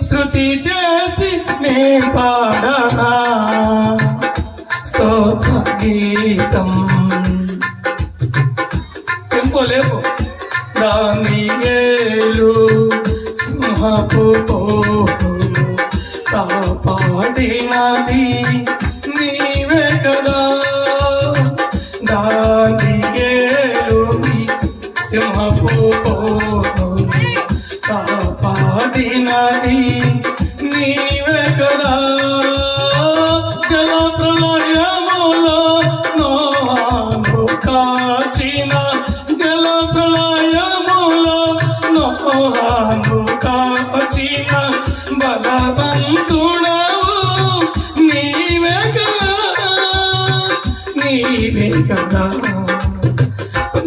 శృతి చేసి నే పాడనా స్తోత్ర గీతం. టెంపో లేవు. దానియేలు సింహపు కోహులు కాపాడినది నీవే కదా. దానియేలు సింహపు కోహులు కాపాడినది నీవే కదా. జల ప్రళయములో నోహాను కాచిన, జల ప్రళయములో నోహాను కాచిన బలవంతుడవు నీవే కదా. నీవే కదా,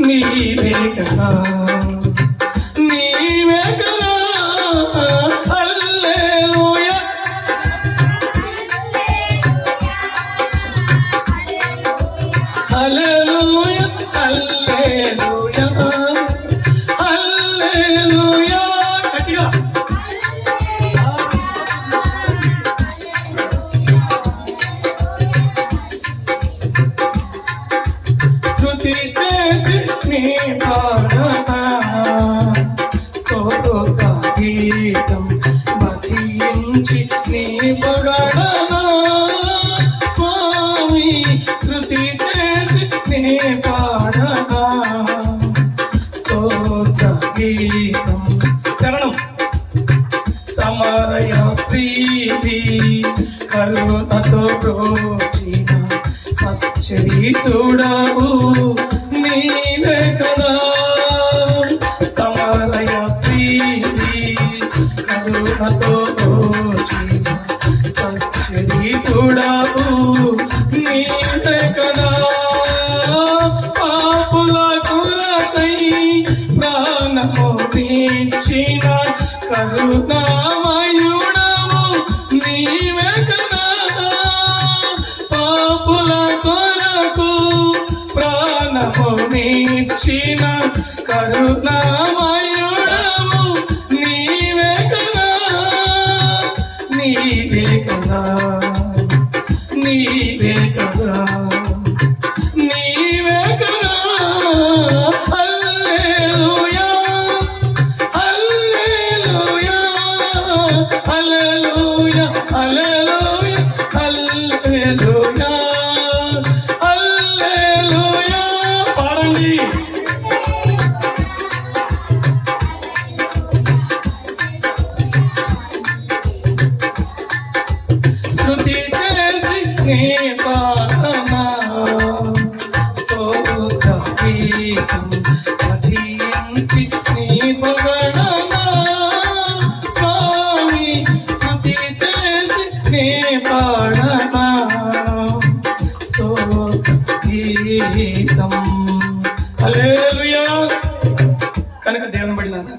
నీవే కదా, నీవే కదా. హల్లెలూయా, హల్లెలూయా, హల్లెలూయా, హల్లెలూయా. గట్టిగా శృతి చేసి నీ పాడనా స్తోత్ర గీతం. భజించి నీ పొగడనా స్వామి. శృతి చేసి నీ పాడనా స్తోత్ర గీతం. శరణం. సమరయ స్త్రీవి కరుణతో బ్రోచిన సచ్చరితుడవు నీవే కదా. సమరయ స్త్రీవి కరుణతో బ్రోచిన సచ్చరితుడవు నీవే కదా. పాపుల కొరకై ప్రాణము నీచిన కరుణామయుడవు నీవే కదా. పాపుల కొరకు ప్రాణము నీచిన కరుణామయుడవు నీవే కదా. నీవే కదా, నీవే కదా, నీవే కదా. హల్లెలూయా, హల్లెలూయా, హల్లెలూయా, హల్లెలూయా, హల్లెలూయా, హల్లెలూయా. పాడండి. శృతి చేసి నీ పాడనా స్తోత్ర గీతం. భజించి నీ పొగడనా స్వామి. శృతి చేసి నీ పాడనా స్తోత్ర గీతం. హల్లెలూయా. కనుక దేవుని బిడ్డలారా,